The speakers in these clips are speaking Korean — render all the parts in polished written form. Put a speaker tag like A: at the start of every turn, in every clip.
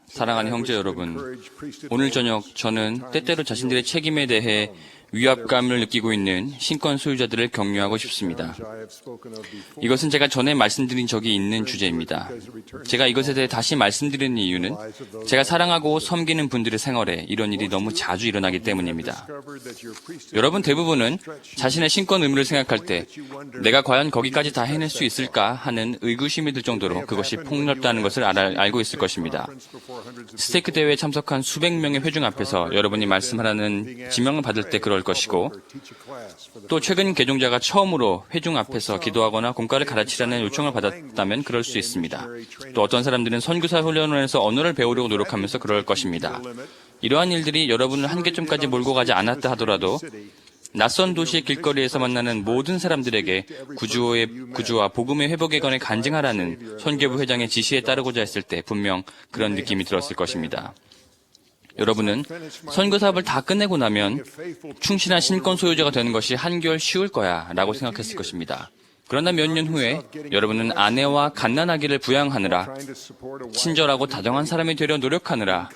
A: 사랑하는 형제 여러분, 오늘 저녁 저는 때때로 자신들의 책임에 대해 위압감을 느끼고 있는 신권 소유자들을 격려하고 싶습니다. 이것은 제가 전에 말씀드린 적이 있는 주제입니다. 제가 이것에 대해 다시 말씀드리는 이유는 제가 사랑하고 섬기는 분들의 생활에 이런 일이 너무 자주 일어나기 때문입니다. 여러분 대부분은 자신의 신권 의무를 생각할 때 내가 과연 거기까지 다 해낼 수 있을까 하는 의구심이 들 정도로 그것이 폭넓다는 것을 알고 있을 것입니다. 스테이크 대회에 참석한 수백 명의 회중 앞에서 여러분이 말씀하라는 지명을 받을 때 그럴 것이고, 또 최근 개종자가 처음으로 회중 앞에서 기도하거나 공과를 가르치라는 요청을 받았다면 그럴 수 있습니다. 또 어떤 사람들은 선교사 훈련원에서 언어를 배우려고 노력하면서 그럴 것입니다. 이러한 일들이 여러분을 한계점까지 몰고 가지 않았다 하더라도 낯선 도시의 길거리에서 만나는 모든 사람들에게 구주와 복음의 회복에 관해 간증하라는 선교부 회장의 지시에 따르고자 했을 때 분명 그런 느낌이 들었을 것입니다. 여러분은 선교 사업을 다 끝내고 나면 충실한 신권 소유자가 되는 것이 한결 쉬울 거야 라고 생각했을 것입니다. 그러나 몇 년 후에 여러분은 아내와 갓난아기를 부양하느라, 친절하고 다정한 사람이 되려 노력하느라,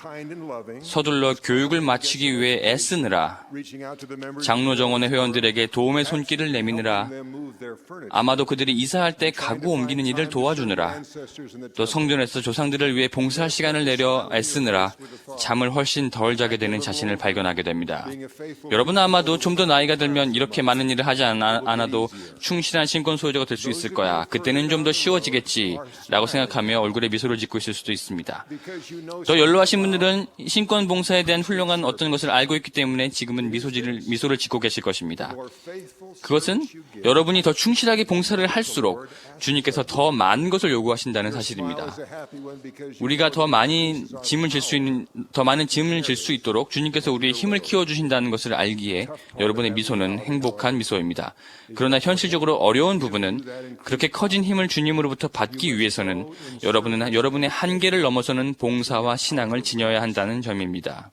A: 서둘러 교육을 마치기 위해 애쓰느라, 장로 정원의 회원들에게 도움의 손길을 내미느라, 아마도 그들이 이사할 때 가구 옮기는 일을 도와주느라, 또 성전에서 조상들을 위해 봉사할 시간을 내려 애쓰느라 잠을 훨씬 덜 자게 되는 자신을 발견하게 됩니다. 여러분은 아마도 좀 더 나이가 들면 이렇게 많은 일을 하지 않아도 충실한 신권 소유자가 될 수 있을 거야. 그때는 좀 더 쉬워지겠지 라고 생각하며 얼굴에 미소를 짓고 있을 수도 있습니다. 더 연로하신 분들은 신권 봉사에 대한 훌륭한 어떤 것을 알고 있기 때문에 지금은 미소를 짓고 계실 것입니다. 그것은 여러분이 더 충실하게 봉사를 할수록 주님께서 더 많은 것을 요구하신다는 사실입니다. 우리가 더 많은 짐을 질 수 있도록 주님께서 우리의 힘을 키워주신다는 것을 알기에 여러분의 미소는 행복한 미소입니다. 그러나 현실적으로 어려운 부분은 그렇게 커진 힘을 주님으로부터 받기 위해서는 여러분은 여러분의 한계를 넘어서는 봉사와 신앙을 지녀야 한다는 점입니다.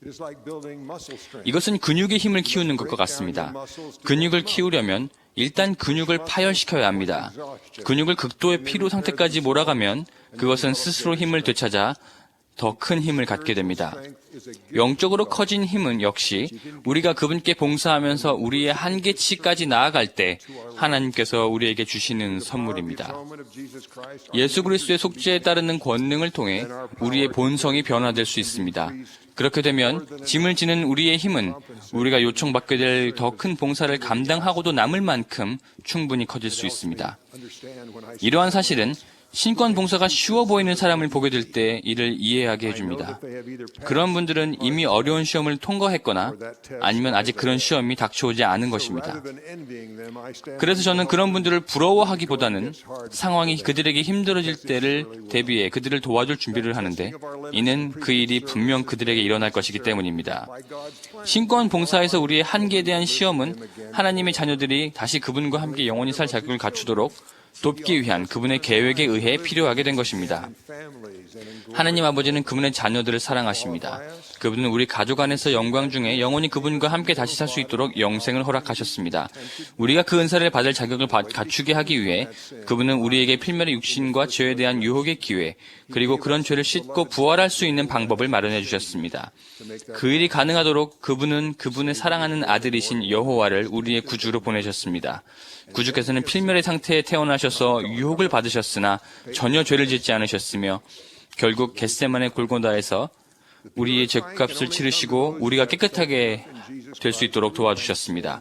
A: 이것은 근육의 힘을 키우는 것과 같습니다. 근육을 키우려면 일단 근육을 파열시켜야 합니다. 근육을 극도의 피로 상태까지 몰아가면 그것은 스스로 힘을 되찾아 더 큰 힘을 갖게 됩니다. 영적으로 커진 힘은 역시 우리가 그분께 봉사하면서 우리의 한계치까지 나아갈 때 하나님께서 우리에게 주시는 선물입니다. 예수 그리스도의 속죄에 따르는 권능을 통해 우리의 본성이 변화될 수 있습니다. 그렇게 되면 짐을 지는 우리의 힘은 우리가 요청받게 될 더 큰 봉사를 감당하고도 남을 만큼 충분히 커질 수 있습니다. 이러한 사실은 신권 봉사가 쉬워 보이는 사람을 보게 될 때 이를 이해하게 해줍니다. 그런 분들은 이미 어려운 시험을 통과했거나 아니면 아직 그런 시험이 닥쳐오지 않은 것입니다. 그래서 저는 그런 분들을 부러워하기보다는 상황이 그들에게 힘들어질 때를 대비해 그들을 도와줄 준비를 하는데 이는 그 일이 분명 그들에게 일어날 것이기 때문입니다. 신권 봉사에서 우리의 한계에 대한 시험은 하나님의 자녀들이 다시 그분과 함께 영원히 살 자격을 갖추도록 돕기 위한 그분의 계획에 의해 필요하게 된 것입니다. 하나님 아버지는 그분의 자녀들을 사랑하십니다. 그분은 우리 가족 안에서 영광 중에 영원히 그분과 함께 다시 살 수 있도록 영생을 허락하셨습니다. 우리가 그 은사를 받을 자격을 갖추게 하기 위해 그분은 우리에게 필멸의 육신과 죄에 대한 유혹의 기회, 그리고 그런 죄를 씻고 부활할 수 있는 방법을 마련해 주셨습니다. 그 일이 가능하도록 그분은 그분의 사랑하는 아들이신 여호와를 우리의 구주로 보내셨습니다. 구주께서는 필멸의 상태에 태어나셔서 유혹을 받으셨으나 전혀 죄를 짓지 않으셨으며 결국 겟세마네 골고다에서 우리의 죄값을 치르시고 우리가 깨끗하게 될 수 있도록 도와주셨습니다.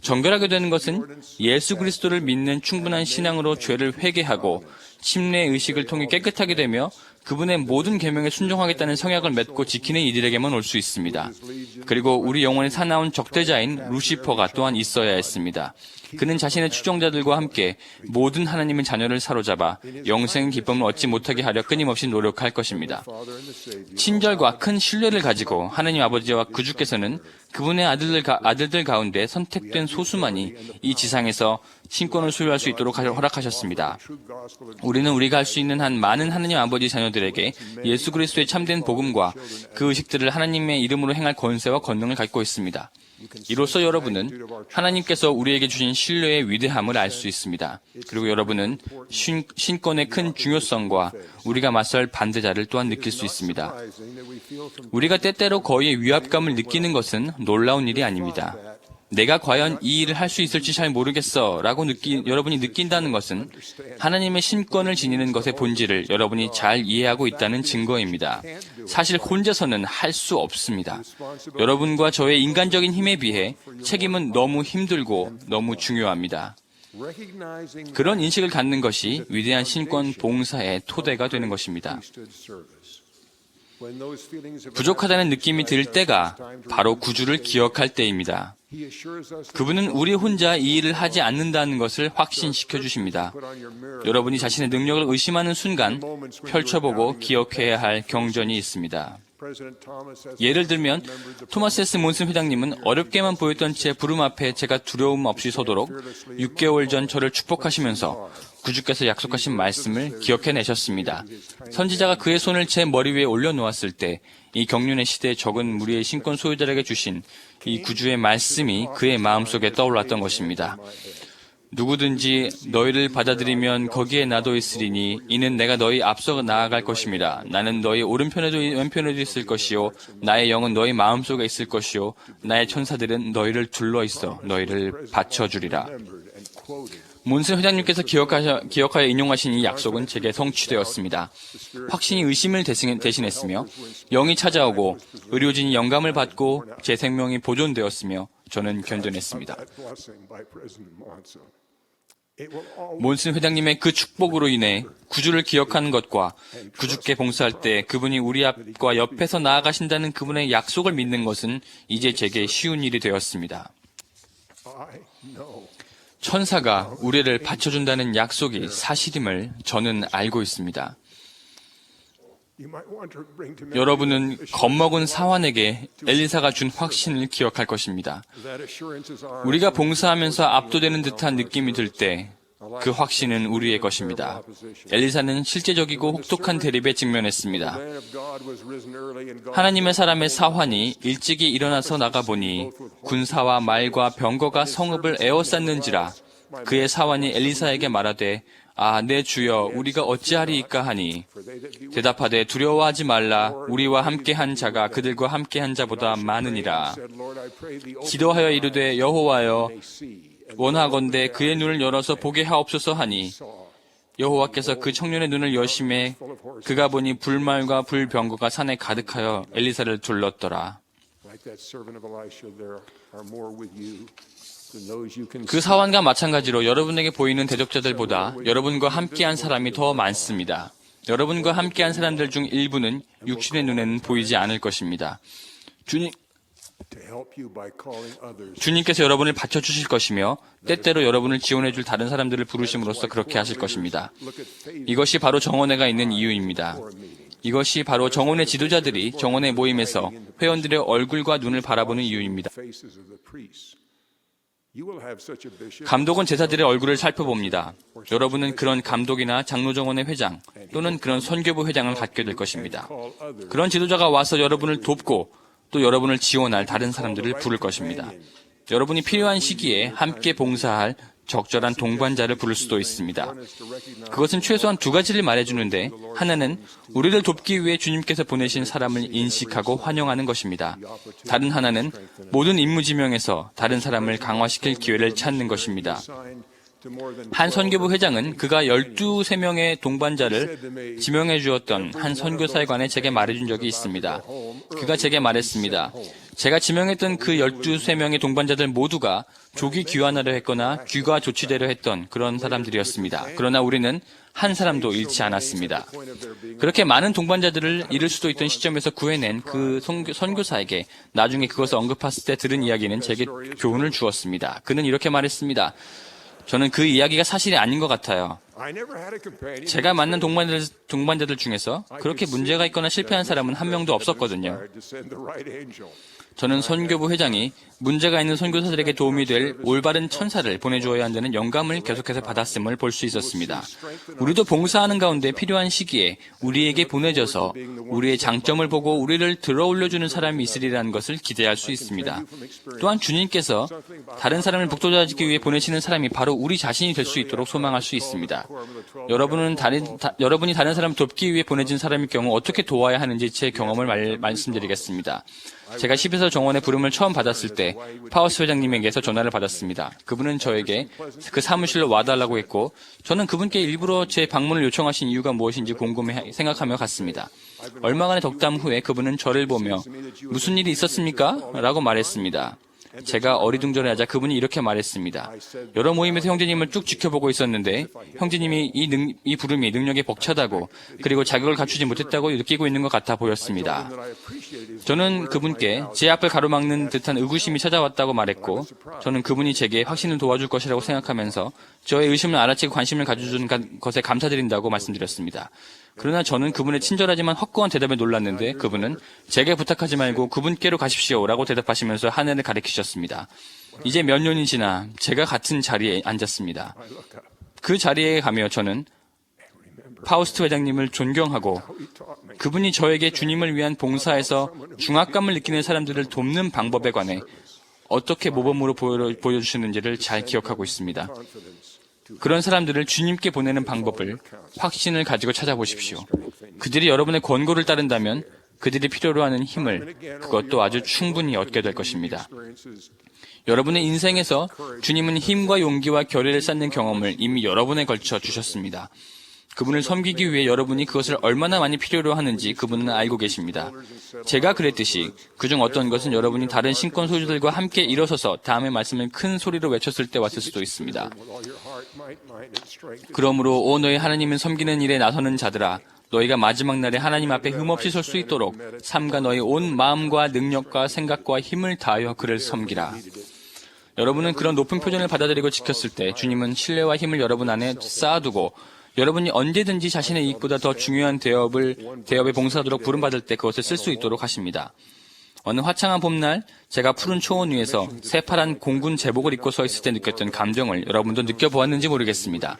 A: 정결하게 되는 것은 예수 그리스도를 믿는 충분한 신앙으로 죄를 회개하고 침례 의식을 통해 깨끗하게 되며 그분의 모든 계명에 순종하겠다는 성약을 맺고 지키는 이들에게만 올 수 있습니다. 그리고 우리 영혼의 사나운 적대자인 루시퍼가 또한 있어야 했습니다. 그는 자신의 추종자들과 함께 모든 하나님의 자녀를 사로잡아 영생 기쁨을 얻지 못하게 하려 끊임없이 노력할 것입니다. 친절과 큰 신뢰를 가지고 하나님 아버지와 구주께서는 그분의 아들들 가운데 선택된 소수만이 이 지상에서 신권을 소유할 수 있도록 허락하셨습니다. 우리는 우리가 할 수 있는 한 많은 하나님 아버지 자녀들에게 예수 그리스도의 참된 복음과 그 의식들을 하나님의 이름으로 행할 권세와 권능을 갖고 있습니다. 이로써 여러분은 하나님께서 우리에게 주신 신뢰의 위대함을 알 수 있습니다. 그리고 여러분은 신권의 큰 중요성과 우리가 맞설 반대자를 또한 느낄 수 있습니다. 우리가 때때로 거의 위압감을 느끼는 것은 놀라운 일이 아닙니다. 내가 과연 이 일을 할 수 있을지 잘 모르겠어 라고 여러분이 느낀다는 것은 하나님의 신권을 지니는 것의 본질을 여러분이 잘 이해하고 있다는 증거입니다. 사실 혼자서는 할 수 없습니다. 여러분과 저의 인간적인 힘에 비해 책임은 너무 힘들고 너무 중요합니다. 그런 인식을 갖는 것이 위대한 신권 봉사의 토대가 되는 것입니다. 부족하다는 느낌이 들 때가 바로 구주를 기억할 때입니다. 그분은 우리 혼자 이 일을 하지 않는다는 것을 확신시켜 주십니다. 여러분이 자신의 능력을 의심하는 순간 펼쳐보고 기억해야 할 경전이 있습니다. 예를 들면 토마스 S. 몬슨 회장님은 어렵게만 보였던 제 부름 앞에 제가 두려움 없이 서도록 6개월 전 저를 축복하시면서 구주께서 약속하신 말씀을 기억해내셨습니다. 선지자가 그의 손을 제 머리 위에 올려놓았을 때 이 경륜의 시대에 적은 무리의 신권 소유자에게 주신 이 구주의 말씀이 그의 마음속에 떠올랐던 것입니다. 누구든지 너희를 받아들이면 거기에 나도 있으리니 이는 내가 너희 앞서 나아갈 것입니다. 나는 너희 오른편에도 왼편에도 있을 것이요 나의 영은 너희 마음속에 있을 것이요 나의 천사들은 너희를 둘러 있어 너희를 받쳐주리라. 몬슨 회장님께서 기억하여 인용하신 이 약속은 제게 성취되었습니다. 확신이 의심을 대신했으며 영이 찾아오고 의료진이 영감을 받고 제 생명이 보존되었으며 저는 견뎌냈습니다. 몬슨 회장님의 그 축복으로 인해 구주를 기억하는 것과 구주께 봉사할 때 그분이 우리 앞과 옆에서 나아가신다는 그분의 약속을 믿는 것은 이제 제게 쉬운 일이 되었습니다. 천사가 우리를 받쳐준다는 약속이 사실임을 저는 알고 있습니다. 여러분은 겁먹은 사환에게 엘리사가 준 확신을 기억할 것입니다. 우리가 봉사하면서 압도되는 듯한 느낌이 들 때 그 확신은 우리의 것입니다. 엘리사는 실제적이고 혹독한 대립에 직면했습니다. 하나님의 사람의 사환이 일찍이 일어나서 나가보니 군사와 말과 병거가 성읍을 에워쌌는지라 그의 사환이 엘리사에게 말하되 아, 내 주여, 우리가 어찌하리이까 하니 대답하되 두려워하지 말라. 우리와 함께한 자가 그들과 함께한 자보다 많으니라. 기도하여 이르되 여호와여, 원하건대 그의 눈을 열어서 보게 하옵소서 하니 여호와께서 그 청년의 눈을 여심해 그가 보니 불말과 불병거가 산에 가득하여 엘리사를 둘렀더라. 그 사환과 마찬가지로 여러분에게 보이는 대적자들보다 여러분과 함께한 사람이 더 많습니다. 여러분과 함께한 사람들 중 일부는 육신의 눈에는 보이지 않을 것입니다. 주님께서 여러분을 받쳐주실 것이며 때때로 여러분을 지원해줄 다른 사람들을 부르심으로써 그렇게 하실 것입니다. 이것이 바로 정원회가 있는 이유입니다. 이것이 바로 정원회 지도자들이 정원회 모임에서 회원들의 얼굴과 눈을 바라보는 이유입니다. 감독은 제사들의 얼굴을 살펴봅니다. 여러분은 그런 감독이나 장로정원의 회장 또는 그런 선교부 회장을 갖게 될 것입니다. 그런 지도자가 와서 여러분을 돕고 또 여러분을 지원할 다른 사람들을 부를 것입니다. 여러분이 필요한 시기에 함께 봉사할 적절한 동반자를 부를 수도 있습니다. 그것은 최소한 두 가지를 말해주는데 하나는 우리를 돕기 위해 주님께서 보내신 사람을 인식하고 환영하는 것입니다. 다른 하나는 모든 임무지명에서 다른 사람을 강화시킬 기회를 찾는 것입니다. 한 선교부 회장은 그가 13명의 동반자를 지명해 주었던 한 선교사에 관해 제게 말해준 적이 있습니다. 그가 제게 말했습니다. 제가 지명했던 그 13명의 동반자들 모두가 조기 귀환하려 했거나 귀가 조치되려 했던 그런 사람들이었습니다. 그러나 우리는 한 사람도 잃지 않았습니다. 그렇게 많은 동반자들을 잃을 수도 있던 시점에서 구해낸 그 선교사에게 나중에 그것을 언급했을 때 들은 이야기는 제게 교훈을 주었습니다. 그는 이렇게 말했습니다. 저는 그 이야기가 사실이 아닌 것 같아요. 제가 만난 동반자들 중에서 그렇게 문제가 있거나 실패한 사람은 한 명도 없었거든요. 저는 선교부 회장이 문제가 있는 선교사들에게 도움이 될 올바른 천사를 보내주어야 한다는 영감을 계속해서 받았음을 볼 수 있었습니다. 우리도 봉사하는 가운데 필요한 시기에 우리에게 보내져서 우리의 장점을 보고 우리를 들어올려주는 사람이 있으리라는 것을 기대할 수 있습니다. 또한 주님께서 다른 사람을 북돋아주기 위해 보내시는 사람이 바로 우리 자신이 될 수 있도록 소망할 수 있습니다. 여러분이 다른 사람을 돕기 위해 보내진 사람일 경우 어떻게 도와야 하는지 제 경험을 말씀드리겠습니다. 제가 12서 정원의 부름을 처음 받았을 때 파우스 회장님에게서 전화를 받았습니다. 그분은 저에게 그 사무실로 와달라고 했고 저는 그분께 일부러 제 방문을 요청하신 이유가 무엇인지 궁금해 생각하며 갔습니다. 얼마간의 덕담 후에 그분은 저를 보며 무슨 일이 있었습니까? 라고 말했습니다. 제가 어리둥절해하자 그분이 이렇게 말했습니다. 여러 모임에서 형제님을 쭉 지켜보고 있었는데 형제님이 이 부름이 능력에 벅차다고 그리고 자격을 갖추지 못했다고 느끼고 있는 것 같아 보였습니다. 저는 그분께 제 앞을 가로막는 듯한 의구심이 찾아왔다고 말했고 저는 그분이 제게 확신을 도와줄 것이라고 생각하면서 저의 의심을 알아채고 관심을 가져준 것에 감사드린다고 말씀드렸습니다. 그러나 저는 그분의 친절하지만 헛고한 대답에 놀랐는데 그분은 제게 부탁하지 말고 그분께로 가십시오 라고 대답하시면서 하늘을 가리키셨습니다. 이제 몇 년이 지나 제가 같은 자리에 앉았습니다. 그 자리에 가며 저는 파우스트 회장님을 존경하고 그분이 저에게 주님을 위한 봉사에서 중압감을 느끼는 사람들을 돕는 방법에 관해 어떻게 모범으로 보여주시는지를 잘 기억하고 있습니다. 그런 사람들을 주님께 보내는 방법을 확신을 가지고 찾아보십시오. 그들이 여러분의 권고를 따른다면 그들이 필요로 하는 힘을 그것도 아주 충분히 얻게 될 것입니다. 여러분의 인생에서 주님은 힘과 용기와 결의를 쌓는 경험을 이미 여러 번에 걸쳐 주셨습니다. 그분을 섬기기 위해 여러분이 그것을 얼마나 많이 필요로 하는지 그분은 알고 계십니다. 제가 그랬듯이 그중 어떤 것은 여러분이 다른 신권 소유자들과 함께 일어서서 다음의 말씀을 큰 소리로 외쳤을 때 왔을 수도 있습니다. 그러므로 오 너희 하나님을 섬기는 일에 나서는 자들아 너희가 마지막 날에 하나님 앞에 흠없이 설 수 있도록 삼가 너희 온 마음과 능력과 생각과 힘을 다하여 그를 섬기라. 여러분은 그런 높은 표준을 받아들이고 지켰을 때 주님은 신뢰와 힘을 여러분 안에 쌓아두고 여러분이 언제든지 자신의 이익보다 더 중요한 대업에 봉사하도록 부름받을 때 그것을 쓸 수 있도록 하십니다. 어느 화창한 봄날 제가 푸른 초원 위에서 새파란 공군 제복을 입고 서 있을 때 느꼈던 감정을 여러분도 느껴보았는지 모르겠습니다.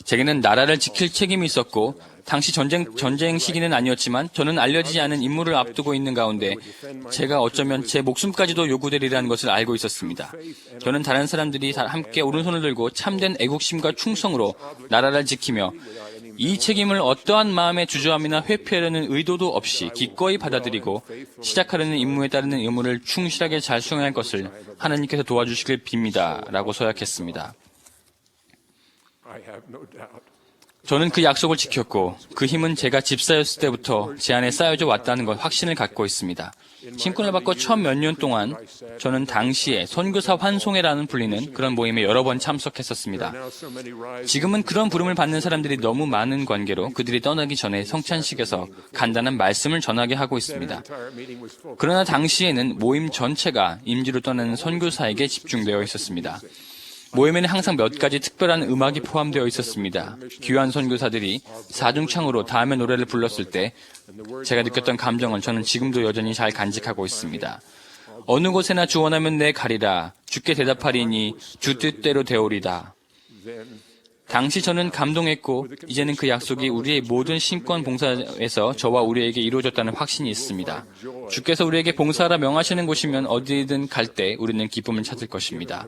A: 제게는 나라를 지킬 책임이 있었고 당시 전쟁 시기는 아니었지만 저는 알려지지 않은 임무를 앞두고 있는 가운데 제가 어쩌면 제 목숨까지도 요구되리라는 것을 알고 있었습니다. 저는 다른 사람들이 함께 오른손을 들고 참된 애국심과 충성으로 나라를 지키며 이 책임을 어떠한 마음의 주저함이나 회피하려는 의도도 없이 기꺼이 받아들이고 시작하려는 임무에 따르는 의무를 충실하게 잘 수행할 것을 하나님께서 도와주시길 빕니다. 라고 서약했습니다. 저는 그 약속을 지켰고 그 힘은 제가 집사였을 때부터 제 안에 쌓여져 왔다는 것 확신을 갖고 있습니다. 신권을 받고 처음 몇 년 동안 저는 당시에 선교사 환송회라는 불리는 그런 모임에 여러 번 참석했었습니다. 지금은 그런 부름을 받는 사람들이 너무 많은 관계로 그들이 떠나기 전에 성찬식에서 간단한 말씀을 전하게 하고 있습니다. 그러나 당시에는 모임 전체가 임지로 떠나는 선교사에게 집중되어 있었습니다. 모임에는 항상 몇 가지 특별한 음악이 포함되어 있었습니다. 귀한 선교사들이 사중창으로 다음의 노래를 불렀을 때 제가 느꼈던 감정은 저는 지금도 여전히 잘 간직하고 있습니다. 어느 곳에나 주 원하면 내 가리라 주께 대답하리니 주 뜻대로 되오리다. 당시 저는 감동했고 이제는 그 약속이 우리의 모든 신권 봉사에서 저와 우리에게 이루어졌다는 확신이 있습니다. 주께서 우리에게 봉사하라 명하시는 곳이면 어디든 갈 때 우리는 기쁨을 찾을 것입니다.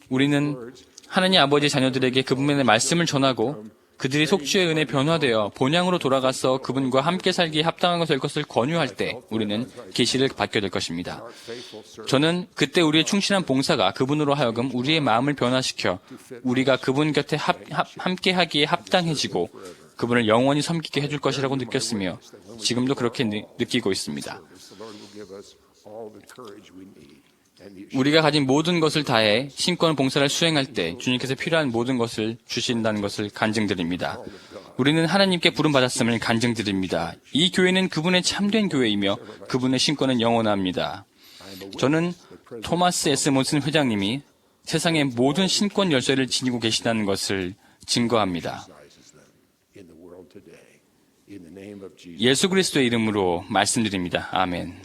A: 우리는 하나님 아버지 자녀들에게 그분의 말씀을 전하고 그들이 속죄의 은혜 변화되어 본향으로 돌아가서 그분과 함께 살기에 합당한 것을 것을 권유할 때 우리는 계시를 받게 될 것입니다. 저는 그때 우리의 충실한 봉사가 그분으로 하여금 우리의 마음을 변화시켜 우리가 그분 곁에 함께 하기에 합당해지고 그분을 영원히 섬기게 해줄 것이라고 느꼈으며 지금도 그렇게 느끼고 있습니다. 우리가 가진 모든 것을 다해 신권 봉사를 수행할 때 주님께서 필요한 모든 것을 주신다는 것을 간증드립니다. 우리는 하나님께 부름받았음을 간증드립니다. 이 교회는 그분의 참된 교회이며 그분의 신권은 영원합니다. 저는 토마스 S. 몬슨 회장님이 세상의 모든 신권 열쇠를 지니고 계시다는 것을 증거합니다. 예수 그리스도의 이름으로 말씀드립니다. 아멘.